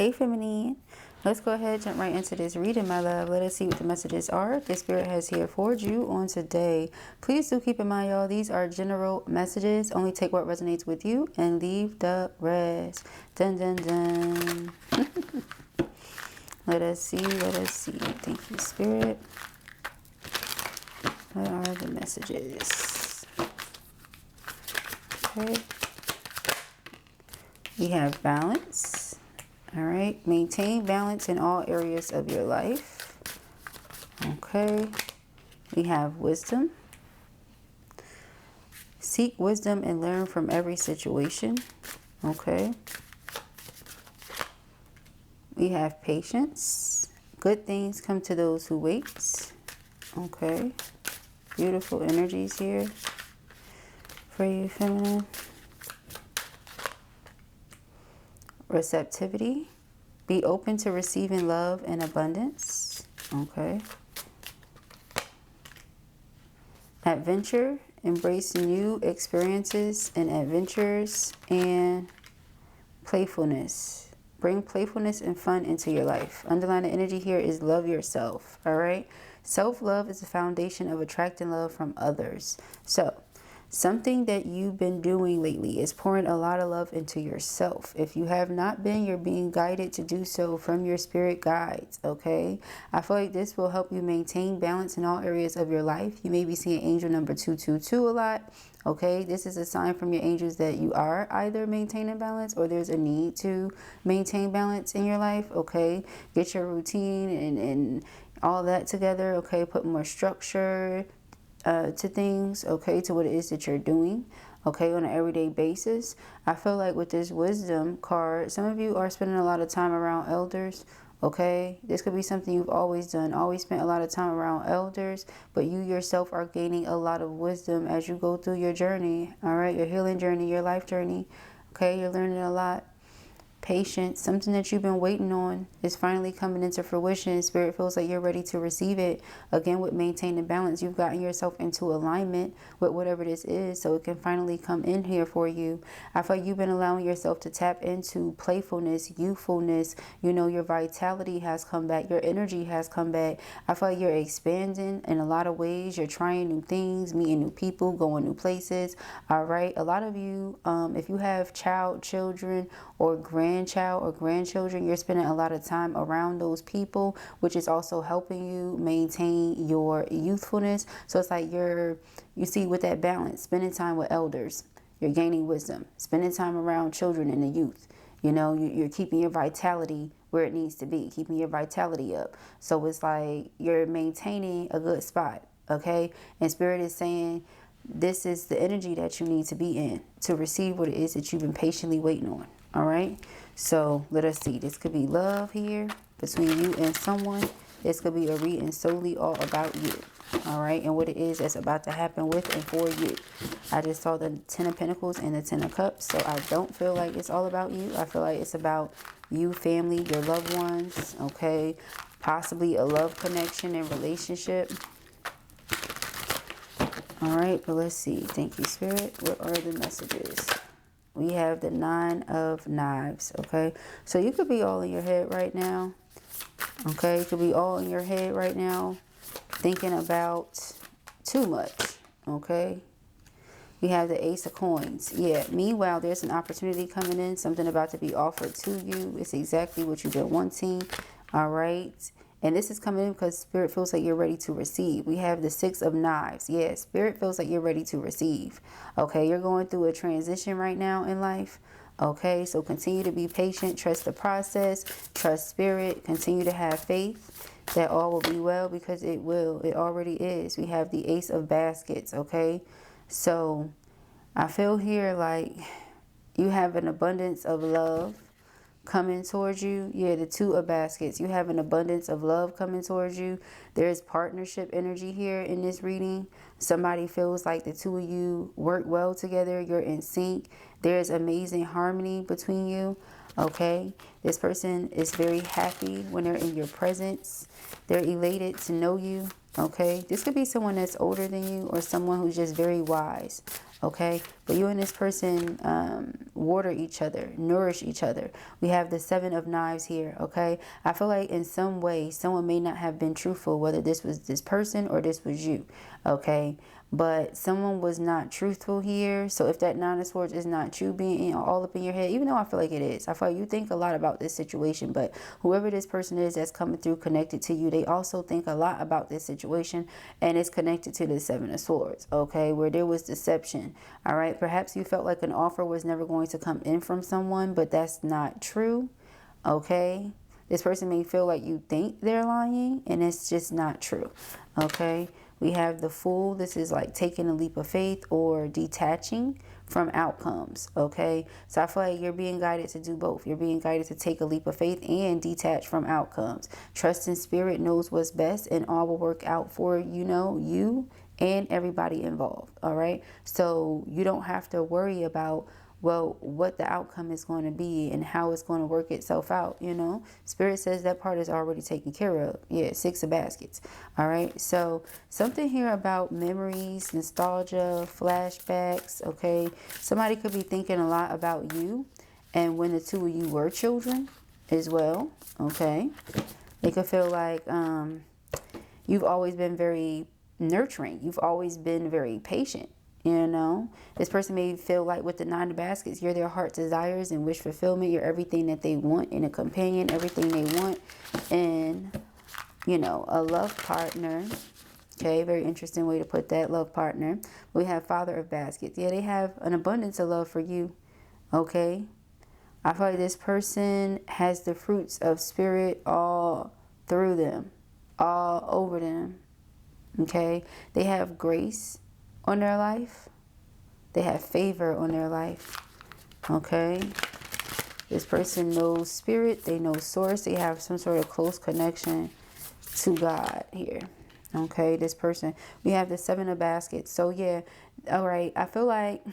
Hey feminine, let's go ahead, jump right into this reading, my love. Let us see what the messages are the Spirit has here for you on today. Please do keep in mind, y'all, these are general messages. Only take what resonates with you and leave the rest. Dun dun dun. Let us see, let us see. Thank you, Spirit. What are the messages? Okay. We have balance. All right. Maintain balance in all areas of your life. Okay. We have wisdom. Seek wisdom and learn from every situation. Okay. We have patience. Good things come to those who wait. Okay. Beautiful energies here for you, feminine. Receptivity. Be open to receiving love and abundance. Okay. Adventure. Embrace new experiences and adventures. And playfulness. Bring playfulness and fun into your life. Underlying energy here is love yourself. All right. Self-love is the foundation of attracting love from others. So, something that you've been doing lately is pouring a lot of love into yourself. If you have not been, you're being guided to do so from your spirit guides, okay? I feel like this will help you maintain balance in all areas of your life. You may be seeing angel number 222 a lot, okay? This is a sign from your angels that you are either maintaining balance or there's a need to maintain balance in your life, okay? Get your routine and all that together, okay? Put more structure to things, okay, to what it is that you're doing, okay, on an everyday basis. I feel like with this wisdom card, some of you are spending a lot of time around elders, okay. This could be something you've always done, always spent a lot of time around elders, but you yourself are gaining a lot of wisdom as you go through your journey, all right, your healing journey, your life journey, okay. You're learning a lot. Patience, something that you've been waiting on is finally coming into fruition. Spirit feels like you're ready to receive it. Again, with maintaining balance, you've gotten yourself into alignment with whatever this is, so it can finally come in here for you. I feel like you've been allowing yourself to tap into playfulness, youthfulness. You know, your vitality has come back, your energy has come back. I feel like you're expanding in a lot of ways. You're trying new things, meeting new people, going new places. All right, a lot of you, if you have children or grandchild or grandchildren, you're spending a lot of time around those people, which is also helping you maintain your youthfulness. So it's like you see, with that balance, spending time with elders, you're gaining wisdom. Spending time around children and the youth, you know, you're keeping your vitality where it needs to be, keeping your vitality up. So it's like you're maintaining a good spot, okay? And Spirit is saying this is the energy that you need to be in to receive what it is that you've been patiently waiting on. All right, so let us see. This could be love here between you and someone. This could be a reading solely all about you. All right, and what it is that's about to happen with and for you. I just saw the 10 of Pentacles and the 10 of Cups, so I don't feel like it's all about you. I feel like it's about you, family, your loved ones, okay? Possibly a love connection and relationship. All right, but let's see. Thank you, Spirit. What are the messages? We have the 9 of Knives, okay? So you could be all in your head right now, okay? You could be all in your head right now thinking about too much, okay? We have the Ace of Coins. Yeah, meanwhile, there's an opportunity coming in, something about to be offered to you. It's exactly what you've been wanting, all right? And this is coming in because Spirit feels like you're ready to receive. We have the 6 of Knives. Yeah, Spirit feels like you're ready to receive. Okay, you're going through a transition right now in life. Okay, so continue to be patient. Trust the process. Trust Spirit. Continue to have faith that all will be well, because it will. It already is. We have the Ace of Baskets. Okay, so I feel here like you have an abundance of love coming towards you. Yeah, the 2 of Baskets. You have an abundance of love coming towards you. There's partnership energy here in this reading. Somebody feels like the 2 of you work well together. You're in sync. There's amazing harmony between you. Okay, this person is very happy when they're in your presence. They're elated to know you. Okay, this could be someone that's older than you or someone who's just very wise. Okay, but you and this person water each other, nourish each other. We have the 7 of Knives here. Okay, I feel like in some way someone may not have been truthful, whether this was this person or this was you. Okay, but someone was not truthful here. So if that 9 of Swords is not you being all up in your head, even though I feel like it is, I feel like you think a lot about this situation, but whoever this person is that's coming through connected to you, they also think a lot about this situation, and it's connected to the 7 of Swords. Okay, where there was deception. All right, perhaps you felt like an offer was never going to come in from someone, but that's not true. Okay, this person may feel like you think they're lying, and it's just not true. Okay, we have the Fool. This is like taking a leap of faith or detaching from outcomes. Okay, so I feel like you're being guided to do both. You're being guided to take a leap of faith and detach from outcomes. Trust in spirit knows what's best, and all will work out for, you know, you and everybody involved. All right, so you don't have to worry about, well, what the outcome is going to be and how it's going to work itself out. You know, Spirit says that part is already taken care of. Yeah, 6 of Baskets. All right, so something here about memories, nostalgia, flashbacks. Okay, somebody could be thinking a lot about you and when the 2 of you were children as well. Okay, they could feel like you've always been very nurturing. You've always been very patient. You know, this person may feel like with the 9 of Baskets, you're their heart desires and wish fulfillment. You're everything that they want in a companion, everything they want in, you know, a love partner. Okay, very interesting way to put that, love partner. We have Father of Baskets. Yeah, they have an abundance of love for you. Okay, I feel like this person has the fruits of spirit all through them, all over them. Okay, they have grace on their life. They have favor on their life. Okay, this person knows spirit, they know source, they have some sort of close connection to God here. Okay, this person, we have the 7 of Baskets. So yeah, all right, I feel like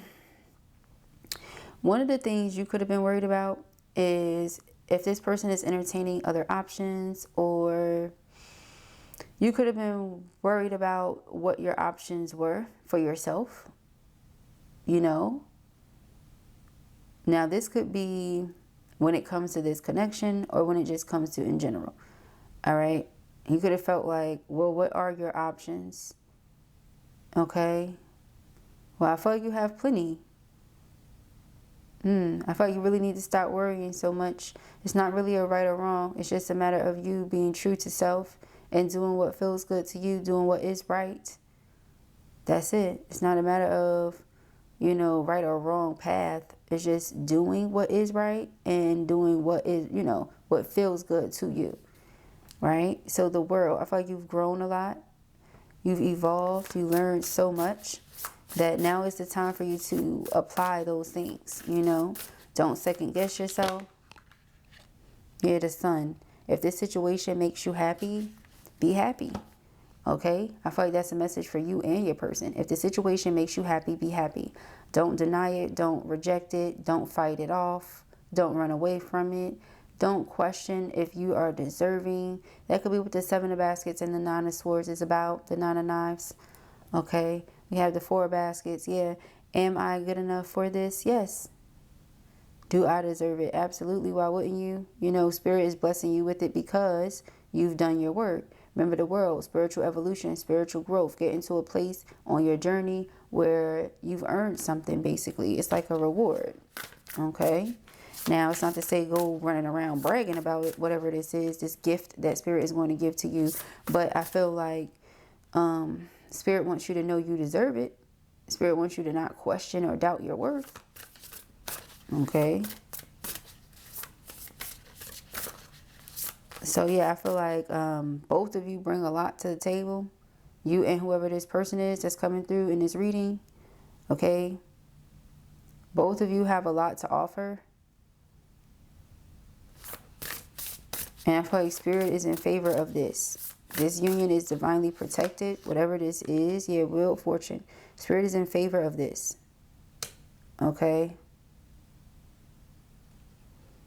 one of the things you could have been worried about is if this person is entertaining other options, or you could have been worried about what your options were for yourself, you know. Now, this could be when it comes to this connection or when it just comes to in general. All right. You could have felt like, well, what are your options? Okay. Well, I feel like you have plenty. I feel like you really need to stop worrying so much. It's not really a right or wrong. It's just a matter of you being true to self and doing what feels good to you, doing what is right. That's it. It's not a matter of, you know, right or wrong path. It's just doing what is right and doing what is, you know, what feels good to you. Right? So the world, I feel like you've grown a lot. You've evolved. You learned so much that now is the time for you to apply those things, you know. Don't second guess yourself. Yeah, the Sun. If this situation makes you happy, be happy. Okay? I feel like that's a message for you and your person. If the situation makes you happy, be happy. Don't deny it. Don't reject it. Don't fight it off. Don't run away from it. Don't question if you are deserving. That could be what the 7 of Baskets and the 9 of Swords is about. The 9 of Knives. Okay? We have the 4 of Baskets. Yeah. Am I good enough for this? Yes. Do I deserve it? Absolutely. Why wouldn't you? You know, Spirit is blessing you with it because you've done your work. Remember the world, spiritual evolution, spiritual growth. Get into a place on your journey where you've earned something, basically. It's like a reward. Okay? Now, it's not to say go running around bragging about it, whatever this is, this gift that Spirit is going to give to you. But I feel like Spirit wants you to know you deserve it. Spirit wants you to not question or doubt your worth. Okay? So, yeah, I feel like both of you bring a lot to the table. You and whoever this person is that's coming through in this reading. Okay? Both of you have a lot to offer. And I feel like Spirit is in favor of this. This union is divinely protected. Whatever this is. Yeah, Wheel of Fortune. Spirit is in favor of this. Okay?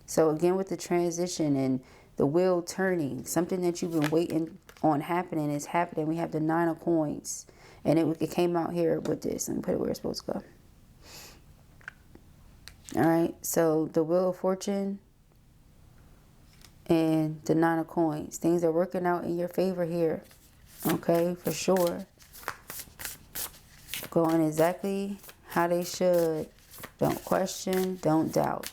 So again, with the transition and the wheel turning, something that you've been waiting on happening is happening. We have the 9 of coins, and it came out here with this. Let me put it where it's supposed to go. All right, so the Wheel of Fortune and the 9 of coins. Things are working out in your favor here. Okay, for sure. Going exactly how they should. Don't question, don't doubt.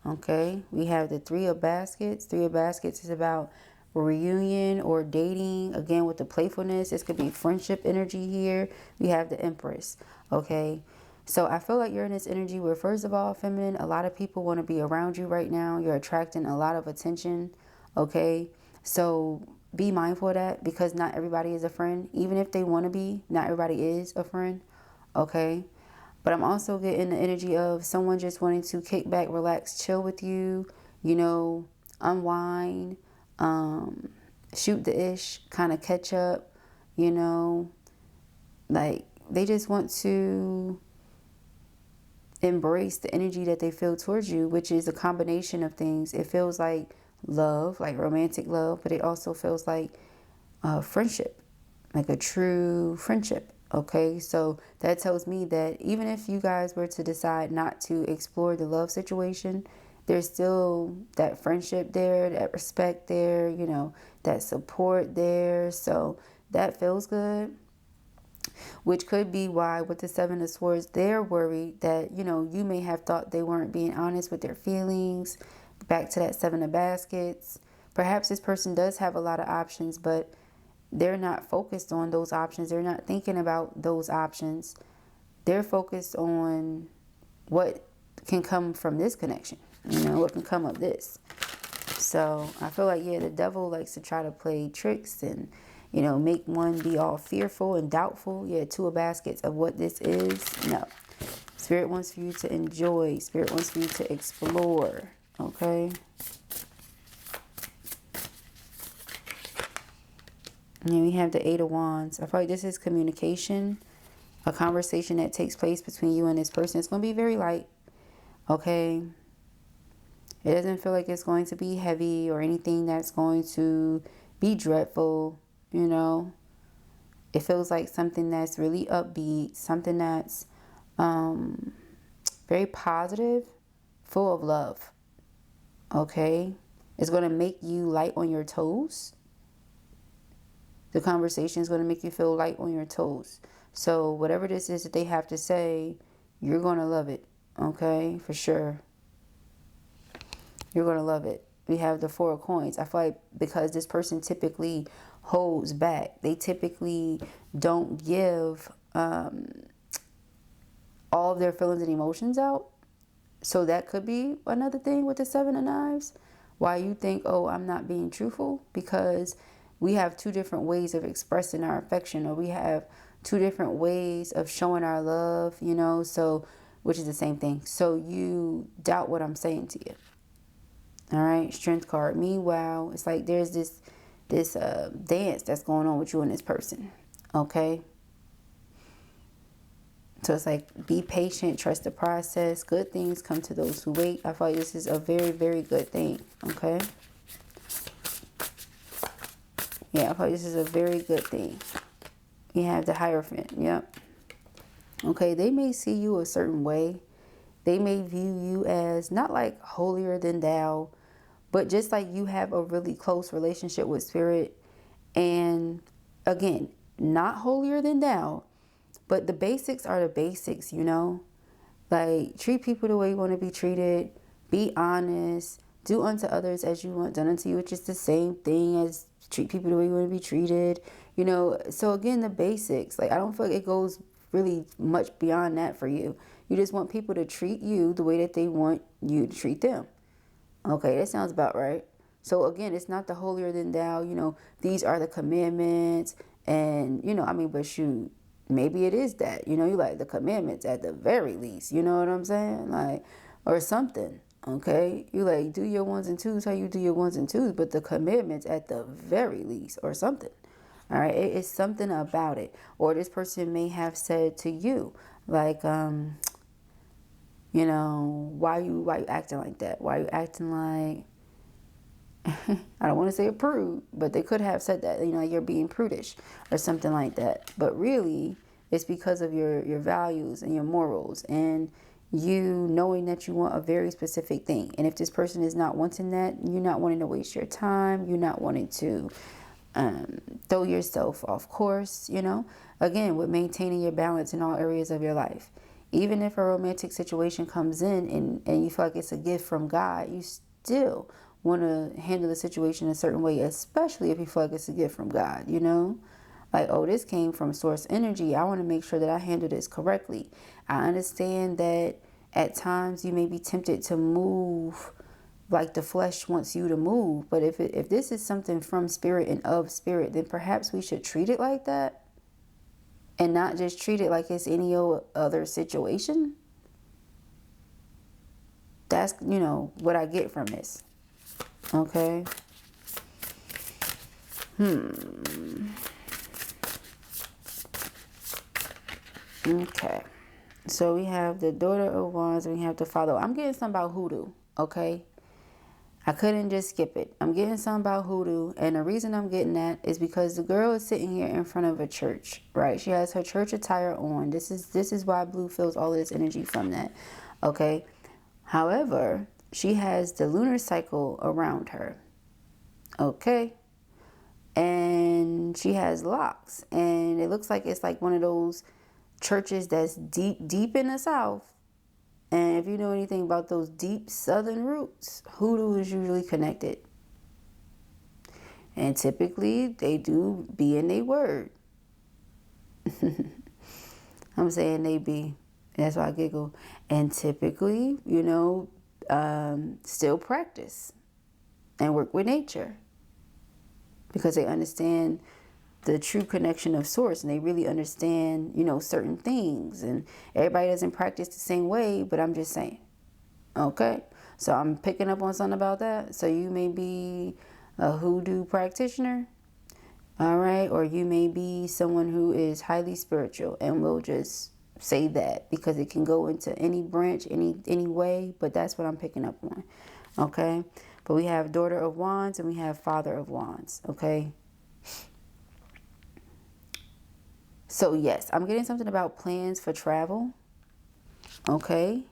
Okay, we have the 3 of Baskets. 3 of Baskets is about reunion or dating. Again, with the playfulness, this could be friendship energy here. We have the Empress. Okay, so I feel like you're in this energy where, first of all, feminine, a lot of people want to be around you right now. You're attracting a lot of attention. Okay, so be mindful of that, because not everybody is a friend. Even if they want to be, not everybody is a friend. Okay, but I'm also getting the energy of someone just wanting to kick back, relax, chill with you, you know, unwind, shoot the ish, kind of catch up, you know, like they just want to embrace the energy that they feel towards you, which is a combination of things. It feels like love, like romantic love, but it also feels like friendship, like a true friendship. Okay, so that tells me that even if you guys were to decide not to explore the love situation, there's still that friendship there, that respect there, you know, that support there. So that feels good, which could be why with the 7 of Swords, they're worried that, you know, you may have thought they weren't being honest with their feelings. Back to that 7 of Baskets. Perhaps this person does have a lot of options, but they're not focused on those options. They're not thinking about those options. They're focused on what can come from this connection, you know, what can come of this. So I feel like, yeah, the devil likes to try to play tricks and, you know, make one be all fearful and doubtful. Yeah, 2 of Baskets of what this is. No. Spirit wants for you to enjoy. Spirit wants for you to explore. Okay. And we have the 8 of Wands. I feel like this is communication, a conversation that takes place between you and this person. It's going to be very light, okay? It doesn't feel like it's going to be heavy or anything that's going to be dreadful, you know? It feels like something that's really upbeat, something that's very positive, full of love, okay? It's going to make you light on your toes. The conversation is going to make you feel light on your toes. So whatever this is that they have to say, you're going to love it. Okay? For sure. You're going to love it. We have the 4 of Coins. I feel like because this person typically holds back. They typically don't give all of their feelings and emotions out. So that could be another thing with the 7 of Knives. Why you think, oh, I'm not being truthful? Because we have 2 different ways of expressing our affection, or we have 2 different ways of showing our love, you know, so, which is the same thing. So you doubt what I'm saying to you. All right, Strength card. Meanwhile, it's like there's this dance that's going on with you and this person. Okay. So it's like, be patient, trust the process. Good things come to those who wait. I feel like this is a very, very good thing. Okay. Yeah, I feel like this is a very good thing. You have the Hierophant. Yep. Okay, they may see you a certain way. They may view you as not like holier than thou, but just like you have a really close relationship with Spirit. And again, not holier than thou, but the basics are the basics, you know? Like, treat people the way you want to be treated. Be honest. Do unto others as you want done unto you, which is the same thing as treat people the way you want to be treated. You know, so again, the basics. Like, I don't feel like it goes really much beyond that for you. You just want people to treat you the way that they want you to treat them. Okay, that sounds about right. So again, it's not the holier than thou, you know, these are the commandments. And, you know, I mean, but shoot, maybe it is that, you know, you like the commandments at the very least, you know what I'm saying? Like, or something, okay? You like do your 1s and 2s how you do your 1s and 2s, but the commandments at the very least, or something. All right, it's something about it. Or this person may have said to you, like, you know, why you acting like that? Why you acting like, I don't want to say a prude, but they could have said that, you know, you're being prudish or something like that. But really, it's because of your values and your morals and you knowing that you want a very specific thing. And if this person is not wanting that, you're not wanting to waste your time. You're not wanting to throw yourself off course, you know. Again, with maintaining your balance in all areas of your life. Even if a romantic situation comes in and you feel like it's a gift from God, you still want to handle the situation a certain way, especially if you feel like it's a gift from God, you know? Like, oh, this came from source energy. I want to make sure that I handle this correctly. I understand that at times you may be tempted to move like the flesh wants you to move. But if this is something from spirit and of spirit, then perhaps we should treat it like that and not just treat it like it's any other situation. That's, you know, what I get from this. Okay. Okay. So we have the Daughter of Wands and we have the Father. I'm getting something about hoodoo. Okay. I couldn't just skip it. I'm getting something about hoodoo. And the reason I'm getting that is because the girl is sitting here in front of a church, right? She has her church attire on. This is why blue feels all of this energy from that. Okay. However, she has the lunar cycle around her. Okay. And she has locks. And it looks like it's like one of those churches that's deep in the South. And if you know anything about those deep southern roots, hoodoo is usually connected. And typically, they do be in their word. I'm saying they be. That's why I giggle. And typically, you know, still practice and work with nature. Because they understand the true connection of source and they really understand, you know, certain things. And everybody doesn't practice the same way, but I'm just saying. Okay? So I'm picking up on something about that. So you may be a hoodoo practitioner. All right? Or you may be someone who is highly spiritual, and we'll just say that because it can go into any branch, any way, but that's what I'm picking up on. Okay? But we have Daughter of Wands and we have Father of Wands. Okay? So yes, I'm getting something about plans for travel. Okay.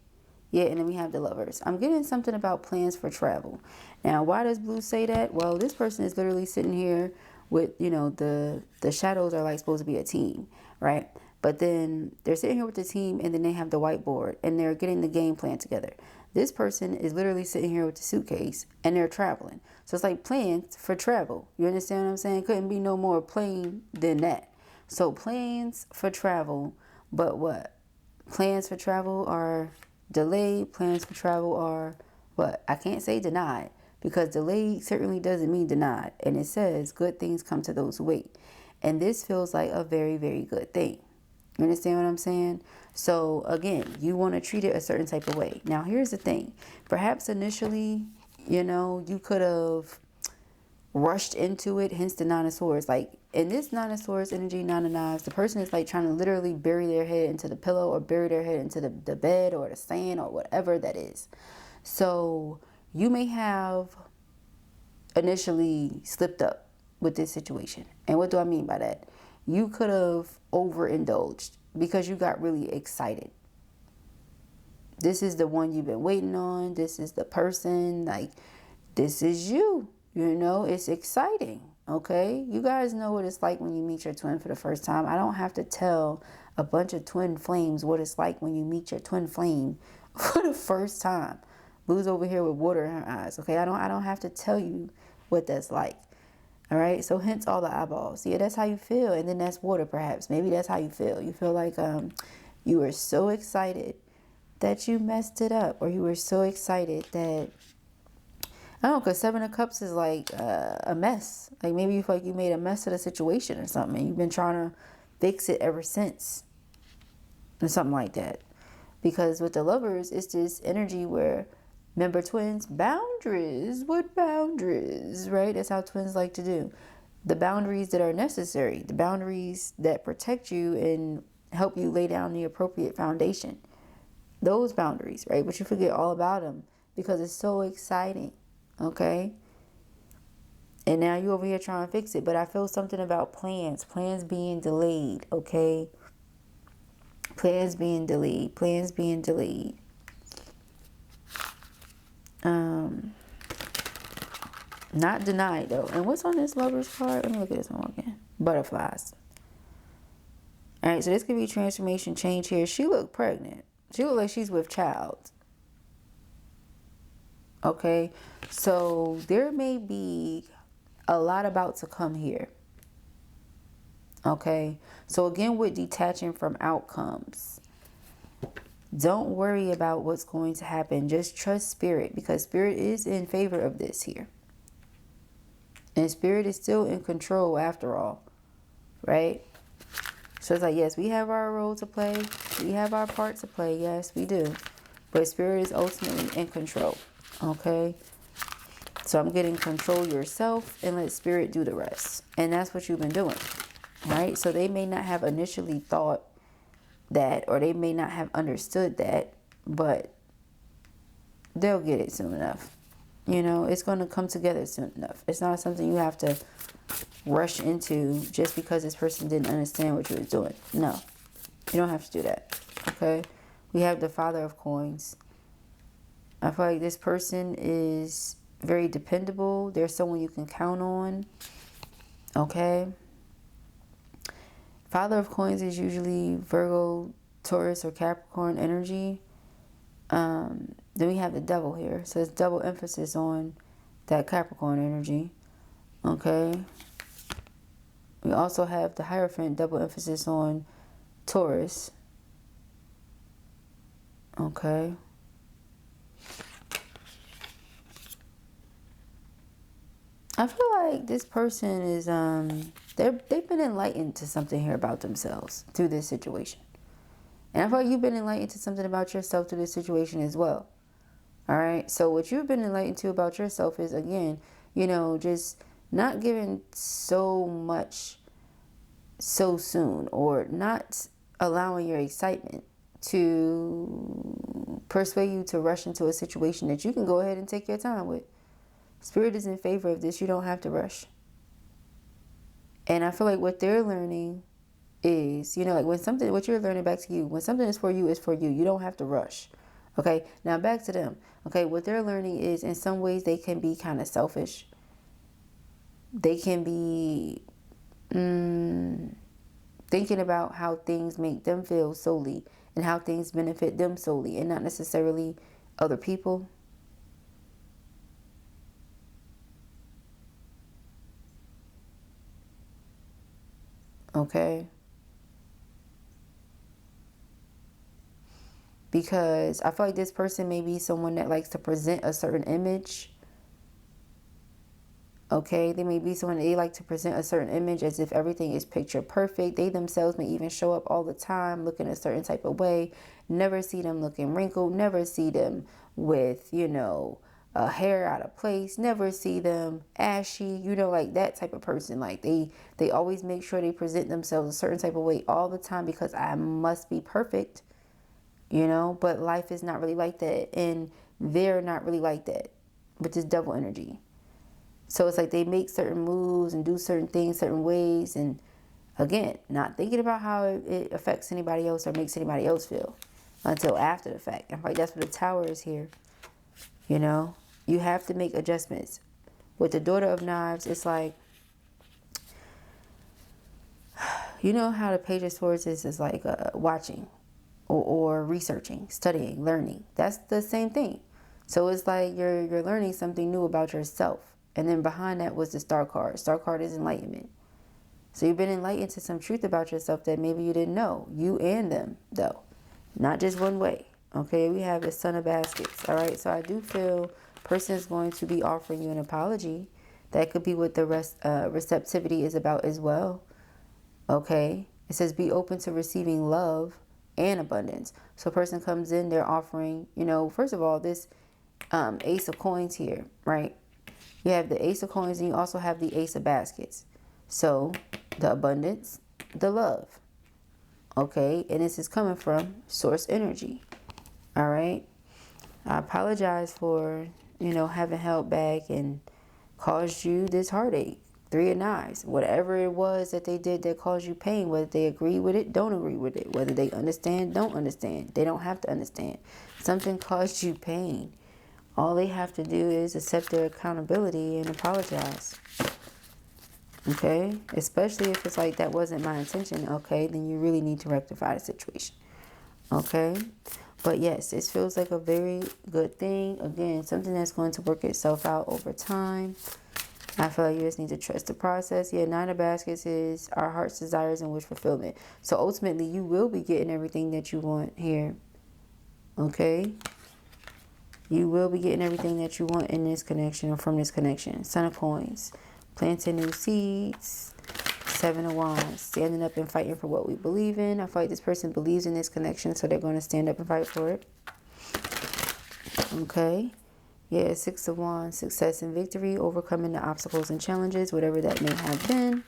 Yeah, and then we have the Lovers. I'm getting something about plans for travel. Now, why does blue say that? Well, this person is literally sitting here with, you know, the shadows are like supposed to be a team, right? But then they're sitting here with the team and then they have the whiteboard and they're getting the game plan together. This person is literally sitting here with the suitcase and they're traveling. So it's like plans for travel. You understand what I'm saying? Couldn't be no more plain than that. So plans for travel, but what? Plans for travel are delayed. Plans for travel are what? I can't say denied because delayed certainly doesn't mean denied. And it says good things come to those who wait. And this feels like a very, very good thing. You understand what I'm saying? So again, you want to treat it a certain type of way. Now, here's the thing. Perhaps initially, you know, you could have rushed into it, hence the Nine of Swords. Like in this Nine of Swords energy, Nine of Knives, the person is like trying to literally bury their head into the pillow or bury their head into the bed or the sand or whatever that is. So you may have initially slipped up with this situation. And what do I mean by that? You could have overindulged because you got really excited. This is the one you've been waiting on. This is the person, like, this is you. You know, it's exciting, okay? You guys know what it's like when you meet your twin for the first time. I don't have to tell a bunch of twin flames what it's like when you meet your twin flame for the first time. Blue's over here with water in her eyes, okay? I don't have to tell you what that's like, all right? So hence all the eyeballs. Yeah, that's how you feel, and then that's water perhaps. Maybe that's how you feel. You feel like you were so excited that you messed it up, or you were so excited that, I don't know, because Seven of Cups is like a mess. Like maybe you feel like you made a mess of the situation or something. And you've been trying to fix it ever since. Or something like that. Because with the Lovers, it's this energy where, remember twins, boundaries. What boundaries, right? That's how twins like to do. The boundaries that are necessary. The boundaries that protect you and help you lay down the appropriate foundation. Those boundaries, right? But you forget all about them because it's so exciting. Okay, And now you over here trying to fix it. But I feel something about plans. Plans being delayed, okay? Plans being delayed. Plans being delayed. Not denied, though. And what's on this Lover's card? Let me look at this one again. Butterflies. All right, so this could be transformation, change here. She looked pregnant. She looked like she's with child. Okay, so there may be a lot about to come here. Okay, so again, with detaching from outcomes, don't worry about what's going to happen. Just trust spirit, because spirit is in favor of this here. And spirit is still in control after all, right? So it's like, yes, we have our role to play. We have our part to play. Yes, we do. But spirit is ultimately in control, okay? So I'm getting control yourself and let spirit do the rest. And that's what you've been doing, right? So they may not have initially thought that, or they may not have understood that, but they'll get it soon enough. You know, it's going to come together soon enough. It's not something you have to rush into just because this person didn't understand what you were doing. No, you don't have to do that. Okay, we have the Father of Coins. I feel like this person is very dependable. They're someone you can count on. Okay, Father of Coins is usually Virgo, Taurus, or Capricorn energy. Then we have the Devil here, so it's double emphasis on that Capricorn energy. Okay, we also have the Hierophant, double emphasis on Taurus. Okay, I feel like this person is they've been enlightened to something here about themselves through this situation. And I feel like you've been enlightened to something about yourself through this situation as well. All right. So what you've been enlightened to about yourself is, again, you know, just not giving so much so soon, or not allowing your excitement to persuade you to rush into a situation that you can go ahead and take your time with. Spirit is in favor of this. You don't have to rush. And I feel like what they're learning is, you know, like when something, what you're learning back to you, when something is for you, it's for you. You don't have to rush. Okay, now back to them. Okay, what they're learning is, in some ways they can be kind of selfish. They can be thinking about how things make them feel solely, and how things benefit them solely, and not necessarily other people. Okay, because I feel like this person may be someone that likes to present a certain image. Okay, they may be someone that they like to present a certain image as if everything is picture perfect. They themselves may even show up all the time looking a certain type of way. Never see them looking wrinkled. Never see them with, you know, hair out of place. Never see them ashy. You know, like that type of person. Like they always make sure they present themselves a certain type of way all the time, because I must be perfect. You know, but life is not really like that, and they're not really like that with this double energy. So it's like they make certain moves and do certain things certain ways, and again, not thinking about how it affects anybody else or makes anybody else feel until after the fact. I'm like, that's what the Tower is here. You know, you have to make adjustments. With the Daughter of Knives, it's like, you know how the Page of Swords is like watching or researching, studying, learning. That's the same thing. So it's like you're learning something new about yourself. And then behind that was the Star card. Star card is enlightenment. So you've been enlightened to some truth about yourself that maybe you didn't know. You and them, though. Not just one way. Okay, we have the Son of Baskets. All right, so I do feel person is going to be offering you an apology. That could be what the receptivity is about as well. Okay, it says be open to receiving love and abundance. So a person comes in, they're offering, you know, first of all, this Ace of Coins here, right? You have the Ace of Coins, and you also have the Ace of Baskets. So the abundance, the love. Okay, and this is coming from source energy. All right, I apologize for, you know, having held back and caused you this heartache. Three of Knives. Whatever it was that they did that caused you pain, whether they agree with it, don't agree with it, whether they understand, don't understand. They don't have to understand. Something caused you pain. All they have to do is accept their accountability and apologize. Okay? Especially if it's like, that wasn't my intention. Okay? Then you really need to rectify the situation. Okay? But yes, this feels like a very good thing. Again, something that's going to work itself out over time. I feel like you just need to trust the process. Yeah, Nine of Baskets is our heart's desires and wish fulfillment. So ultimately, you will be getting everything that you want here. Okay? You will be getting everything that you want in this connection or from this connection. Son of Coins. Planting new seeds. Seven of Wands. Standing up and fighting for what we believe in. I feel like this person believes in this connection, so they're going to stand up and fight for it. Okay? Yeah, Six of Wands. Success and victory. Overcoming the obstacles and challenges, whatever that may have been.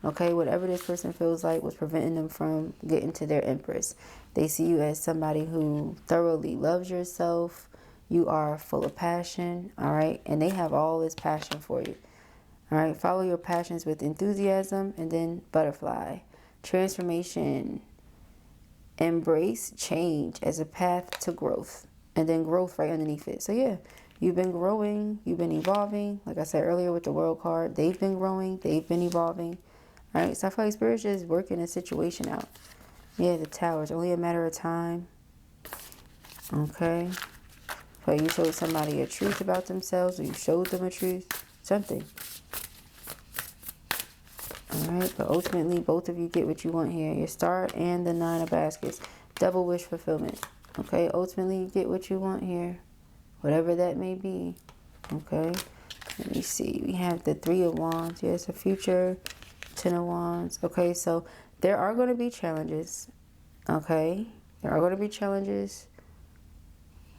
Okay, whatever this person feels like was preventing them from getting to their Empress. They see you as somebody who thoroughly loves yourself. You are full of passion, all right? And they have all this passion for you, all right? Follow your passions with enthusiasm. And then Butterfly. Transformation. Embrace change as a path to growth. And then growth right underneath it. So yeah, you've been growing. You've been evolving. Like I said earlier with the World card, they've been growing. They've been evolving. All right, so I feel like Spirit's just working a situation out. Yeah, the Tower. It's only a matter of time. Okay. So you showed somebody a truth about themselves, or you showed them a truth. Something. Alright, but ultimately both of you get what you want here. Your Star and the Nine of Baskets. Double wish fulfillment. Okay, ultimately you get what you want here. Whatever that may be. Okay. Let me see. We have the Three of Wands. Yes, a future. Ten of Wands. Okay, so there are going to be challenges. Okay. There are going to be challenges.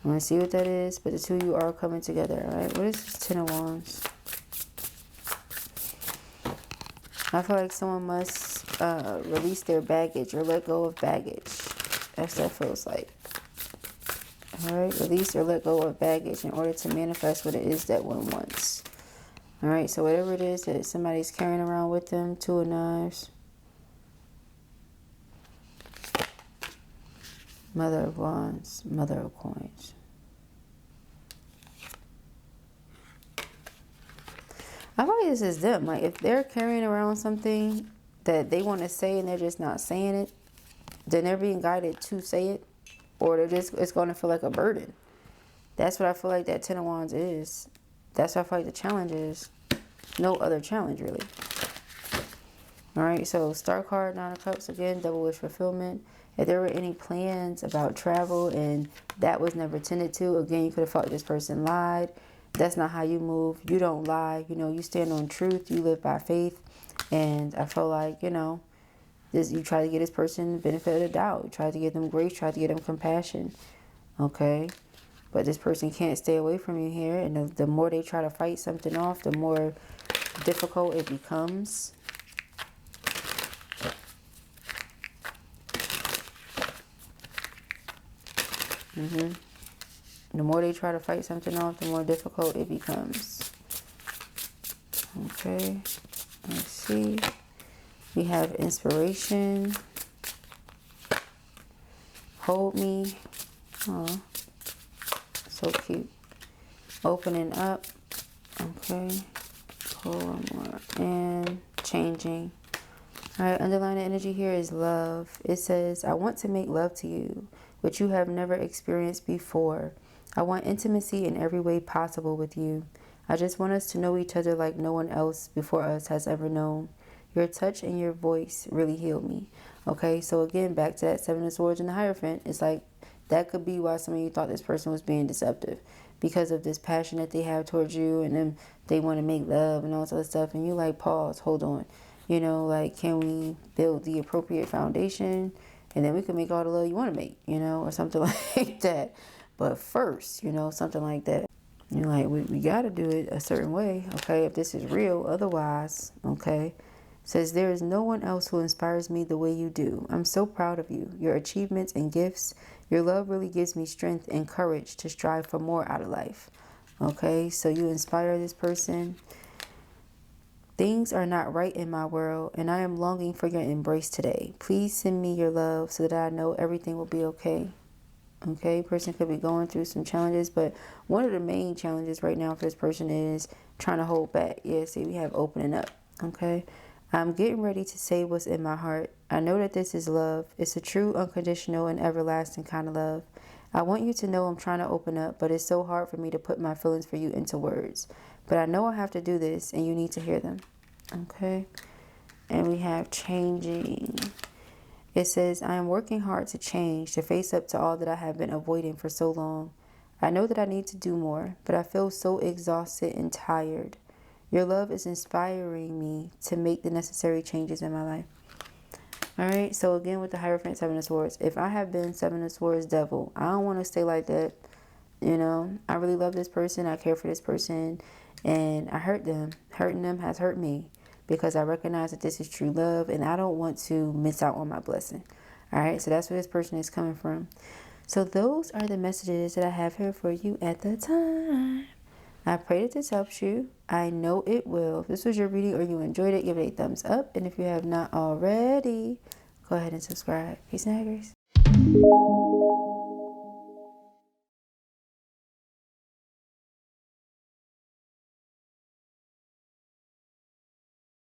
I'm going to see what that is. But the two of you are coming together. Alright, what is this Ten of Wands? I feel like someone must release their baggage or let go of baggage. That's what that feels like. Alright, release or let go of baggage in order to manifest what it is that one wants. Alright, so whatever it is that somebody's carrying around with them. Two of Knives. Mother of Wands. Mother of Coins. I feel like this is them. Like, if they're carrying around something that they want to say and they're just not saying it, then they're being guided to say it. Or they're just, it's going to feel like a burden. That's what I feel like that Ten of Wands is. That's what I feel like the challenge is. No other challenge, really. Alright, so Star card, Nine of Cups, again, double wish fulfillment. If there were any plans about travel and that was never tended to, again, you could have felt like this person lied. That's not how you move. You don't lie. You know, you stand on truth. You live by faith. And I feel like, you know, you try to get this person the benefit of the doubt. You try to give them grace. Try to give them compassion. Okay? But this person can't stay away from you here. And the more they try to fight something off, the more difficult it becomes. The more they try to fight something off, the more difficult it becomes. Okay. Let's see. We have inspiration. Hold me. Oh, so cute. Opening up. Okay. Hold on more. And changing. Alright, underlying energy here is love. It says, I want to make love to you, which you have never experienced before. I want intimacy in every way possible with you. I just want us to know each other like no one else before us has ever known. Your touch and your voice really heal me. Okay, so again, back to that Seven of Swords and the Hierophant. It's like, that could be why some of you thought this person was being deceptive. Because of this passion that they have towards you, and then they want to make love and all this other stuff. And you like, pause, hold on. You know, like, can we build the appropriate foundation? And then we can make all the love you want to make, you know, or something like that. But first, you know, something like that. You're like, we got to do it a certain way, okay, if this is real. Otherwise, okay. Says, there is no one else who inspires me the way you do. I'm so proud of you, your achievements and gifts. Your love really gives me strength and courage to strive for more out of life. Okay, so you inspire this person. Things are not right in my world, and I am longing for your embrace today. Please send me your love so that I know everything will be okay. Okay, person could be going through some challenges, but one of the main challenges right now for this person is trying to hold back. Yeah, see, we have opening up. Okay, I'm getting ready to say what's in my heart. I know that this is love. It's a true, unconditional, and everlasting kind of love. I want you to know I'm trying to open up, but it's so hard for me to put my feelings for you into words. But I know I have to do this, and you need to hear them. Okay, and we have changing. It says, I am working hard to change, to face up to all that I have been avoiding for so long. I know that I need to do more, but I feel so exhausted and tired. Your love is inspiring me to make the necessary changes in my life. All right, so again with the Hierophant, Seven of Swords. If I have been Seven of Swords devil, I don't want to stay like that. You know, I really love this person. I care for this person. And I hurt them. Hurting them has hurt me. Because I recognize that this is true love. And I don't want to miss out on my blessing. All right, so that's where this person is coming from. So those are the messages that I have here for you at the time. I pray that this helps you. I know it will. If this was your reading or you enjoyed it, give it a thumbs up. And if you have not already, go ahead and subscribe. Peace and haggers.